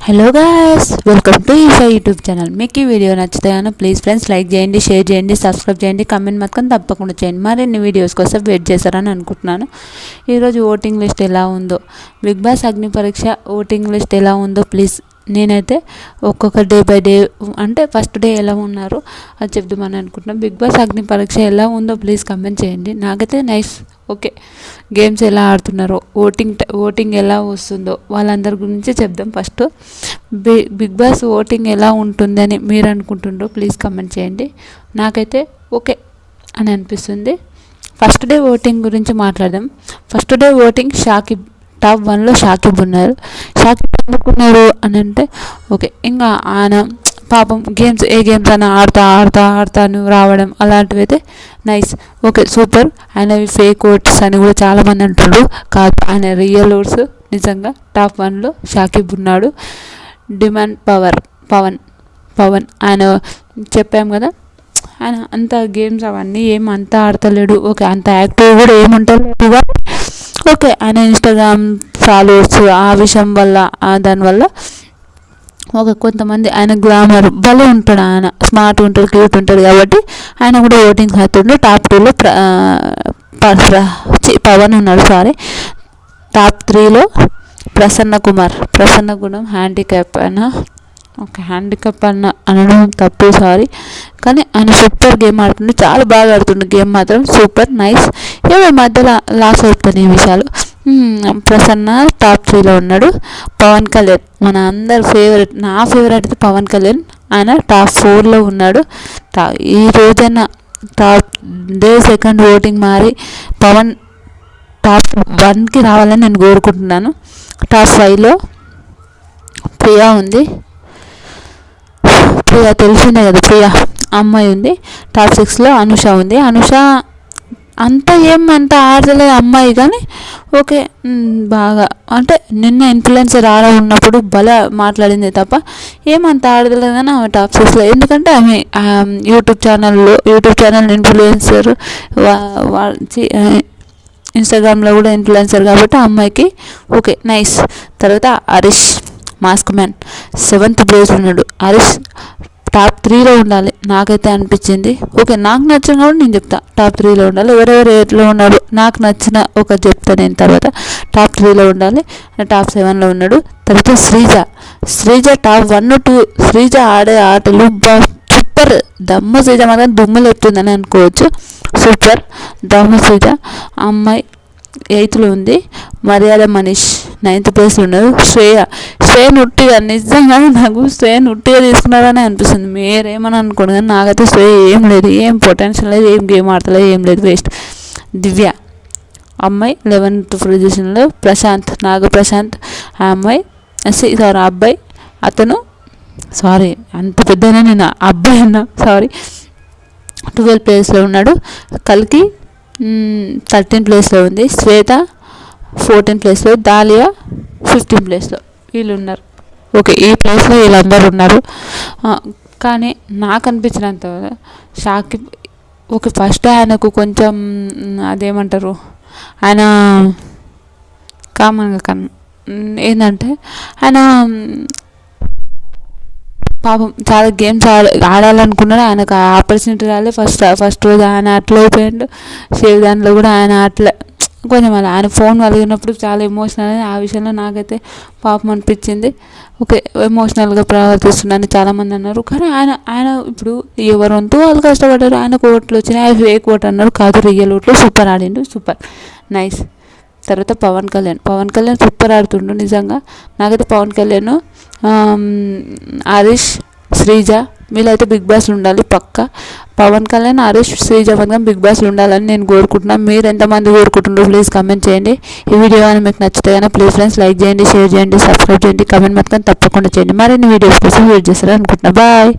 Hello guys, welcome to ఈఫై YouTube channel. మీకు ఈ వీడియో నచ్చితే ప్లీజ్ ఫ్రెండ్స్ లైక్ చేయండి, షేర్ చేయండి, సబ్స్క్రైబ్ చేయండి, కమెంట్ మాత్రం తప్పకుండా చేయండి. మరిన్ని వీడియోస్ కోసం వెయిట్ చేస్తారని అనుకుంటున్నాను. ఈరోజు ఓటింగ్ లిస్ట్ ఎలా ఉందో, బిగ్ బాస్ అగ్ని పరీక్ష ఓటింగ్ లిస్ట్ ఎలా ఉందో ప్లీజ్ నేనైతే ఒక్కొక్క డే బై డే అంటే ఫస్ట్ డే ఎలా ఉన్నారు అది చెప్దామని అనుకుంటున్నాను. బిగ్ బాస్ అగ్ని పరీక్ష ఎలా ఉందో ప్లీజ్ కమెంట్ చేయండి. నాకైతే నైస్, ఓకే. గేమ్స్ ఎలా ఆడుతున్నారో, ఓటింగ్ ఎలా వస్తుందో వాళ్ళందరి గురించి చెప్దాం. ఫస్ట్ బిగ్ బాస్ ఓటింగ్ ఎలా ఉంటుందని మీరు అనుకుంటుండ్రో ప్లీజ్ కమెంట్ చేయండి. నాకైతే ఓకే అని అనిపిస్తుంది. ఫస్ట్ డే ఓటింగ్ గురించి మాట్లాడదాం. First day voting Shakib, top 1లో షాకిబ్ ఉన్నారు. షాకిబ్ ఎందుకున్నారు అని అంటే ఓకే, ఇంకా ఆయన పాపం ఏ గేమ్స్ అయినా ఆడుతాను రావడం అలాంటివి అయితే నైస్, ఓకే, సూపర్. ఆయనవి ఫేక్ ఓట్స్ అని కూడా చాలామంది అంటున్నారు. కాదు, ఆయన రియల్ ఓట్స్. నిజంగా టాప్ 1లో షాకిబ్ ఉన్నాడు. డిమాండ్ పవన్ ఆయన చెప్పాం కదా, ఆయన అంత గేమ్స్ అవన్నీ ఏం అంత ఆడతలేడు. ఓకే, అంత యాక్టివ్ కూడా ఏముంటలేదు. ఓకే, ఆయన ఇన్స్టాగ్రామ్ ఫాలోవర్స్ ఆ విషయం వల్ల దానివల్ల ఒక కొంతమంది ఆయన గ్లామర్ భలే ఉంటాడు, ఆయన స్మార్ట్ ఉంటాడు, క్యూట్ ఉంటాడు కాబట్టి ఆయన కూడా ఓటింగ్ అవుతుండే. టాప్ 2లో పవన్ ఉన్నాడు. టాప్ 3లో ప్రసన్న గుణం హ్యాండిక్యాప్ అయినా, ఓకే, హ్యాండిక్యాప్ అనడం తప్పు, కానీ ఆయన సూపర్ గేమ్ ఆడుతుండే, చాలా బాగా ఆడుతుండే గేమ్ మాత్రం సూపర్ నైస్. ఏమో మధ్యలో లాస్ అవుతున్నాయి ఈ విషయాలు. ప్రసన్న టాప్ 3లో ఉన్నాడు. పవన్ కళ్యాణ్ మన అందరి ఫేవరెట్, నా ఫేవరెట్ అయితే పవన్ కళ్యాణ్, ఆయన టాప్ 4లో ఉన్నాడు. ఈ రోజైనా టాప్ డే సెకండ్ ఓటింగ్ మారి పవన్ టాప్ 1కి రావాలని నేను కోరుకుంటున్నాను. టాప్ 5లో ప్రియా ఉంది. ప్రియా తెలిసిందే కదా, ప్రియా అమ్మాయి ఉంది. టాప్ 6లో అనుష ఉంది. అనుష అంత ఆడలేదు అమ్మాయి, కానీ ఓకే, బాగా అంటే నిన్న ఇన్ఫ్లుయెన్సర్ ఉన్నప్పుడు భలే మాట్లాడింది తప్ప ఏమంత ఆడలేదు. కానీ ఆమె టాప్ 6లో, ఎందుకంటే ఆమె యూట్యూబ్ ఛానల్ ఇన్ఫ్లుయెన్సర్, ఇన్స్టాగ్రామ్లో కూడా ఇన్ఫ్లుయెన్సర్ కాబట్టి ఆ అమ్మాయికి ఓకే నైస్. తర్వాత Harish mask man 7th place ఉన్నాడు. హరీష్ టాప్ 3లో ఉండాలి నాకైతే అనిపించింది. ఓకే, నాకు నచ్చిన కూడా నేను చెప్తా, టాప్ 3లో ఉండాలి. ఎవరెవరు ఎట్లా ఉన్నాడు నాకు నచ్చిన ఒక చెప్తా నేను. తర్వాత టాప్ 3లో ఉండాలి. టాప్ 7లో ఉన్నాడు. తర్వాత శ్రీజ టాప్ 1, 2. శ్రీజ ఆడే ఆటలు సూపర్. దమ్ము శ్రీజ మాత్రం దుమ్ములు ఎత్తుందని అనుకోవచ్చు. సూపర్ దమ్ము శ్రీజ. అమ్మాయి 8th ఉంది. మర్యాద మనీష్ 9th ప్లేస్లో ఉన్నారు. శ్రేయన్ ఉట్టిగా, నిజంగా నాకు శ్రేయన్ ఉట్టిగా తీసుకున్నారని అనిపిస్తుంది. మీరేమని అనుకోండి, కానీ నాకైతే శ్రేయ ఏం లేదు, ఏం పొటెన్షియల్ లేదు, ఏం గేమ్ ఆడతలేదు, ఏం లేదు, వేస్ట్. దివ్య అమ్మాయి 11th పొజిషన్లో. నాగప్రశాంత్ ఆ అమ్మాయి అబ్బాయి, అతను అంత పెద్దనే నేను అబ్బాయి అన్నా 12th ప్లేస్లో ఉన్నాడు. కల్కి 13th ప్లేస్లో ఉంది. శ్వేత 14th ప్లేస్లో. దాలియా 15th ప్లేస్లో. వీళ్ళు ఉన్నారు. ఓకే, ఈ ప్లేస్లో వీళ్ళందరూ ఉన్నారు. కానీ నాకు అనిపించినంత షాకిబ్ ఓకే, ఫస్ట్ ఆయనకు కొంచెం అదేమంటారు, ఆయన కామన్గా ఏంటంటే ఆయన పాపం చాలా గేమ్స్ ఆడాలనుకున్నాడు. ఆయనకు ఆపర్చునిటీ రాలే. ఫస్ట్ రోజు ఆయన అట్లా అయిపోయాడు. దాంట్లో కూడా ఆయన అట్లా కొంచెం అలా ఆయన ఫోన్ కలిగినప్పుడు చాలా ఎమోషనల్ అని ఆ విషయంలో నాకైతే పాపం అనిపించింది. ఓకే, ఎమోషనల్గా ప్రవర్తిస్తున్నాను చాలామంది అన్నారు. కానీ ఆయన ఇప్పుడు ఎవరంతూ వాళ్ళు కష్టపడ్డారు. ఆయనకు ఓట్లు వచ్చినాయి, అవి ఫేక్ ఓట్ అన్నారు. కాదు, రియల్ ఓట్లు. సూపర్ ఆడిండు, సూపర్ నైస్. తర్వాత పవన్ కళ్యాణ్ సూపర్ ఆడుతుండు నిజంగా. నాకైతే పవన్ కళ్యాణ్, హరీష్, శ్రీజ వీళ్ళైతే బిగ్ బాస్లో ఉండాలి పక్క. పవన్ కళ్యాణ్, హరీష్, శ్రీజ మాత్రం బిగ్ బాస్లో ఉండాలని నేను కోరుకుంటున్నాను. మీరు ఎంతమంది కోరుకుంటున్నారో ప్లీజ్ కమెంట్ చేయండి. ఈ వీడియో కానీ మీకు నచ్చితే కానీ ప్లీజ్ ఫ్రెండ్స్ లైక్ చేయండి, షేర్ చేయండి, సబ్స్క్రైబ్ చేయండి, కమెంట్ మాత్రం తప్పకుండా చేయండి. మరిన్ని వీడియోస్ కోసం వెయిట్ చేస్తారని అనుకుంటున్నాను. బాయ్.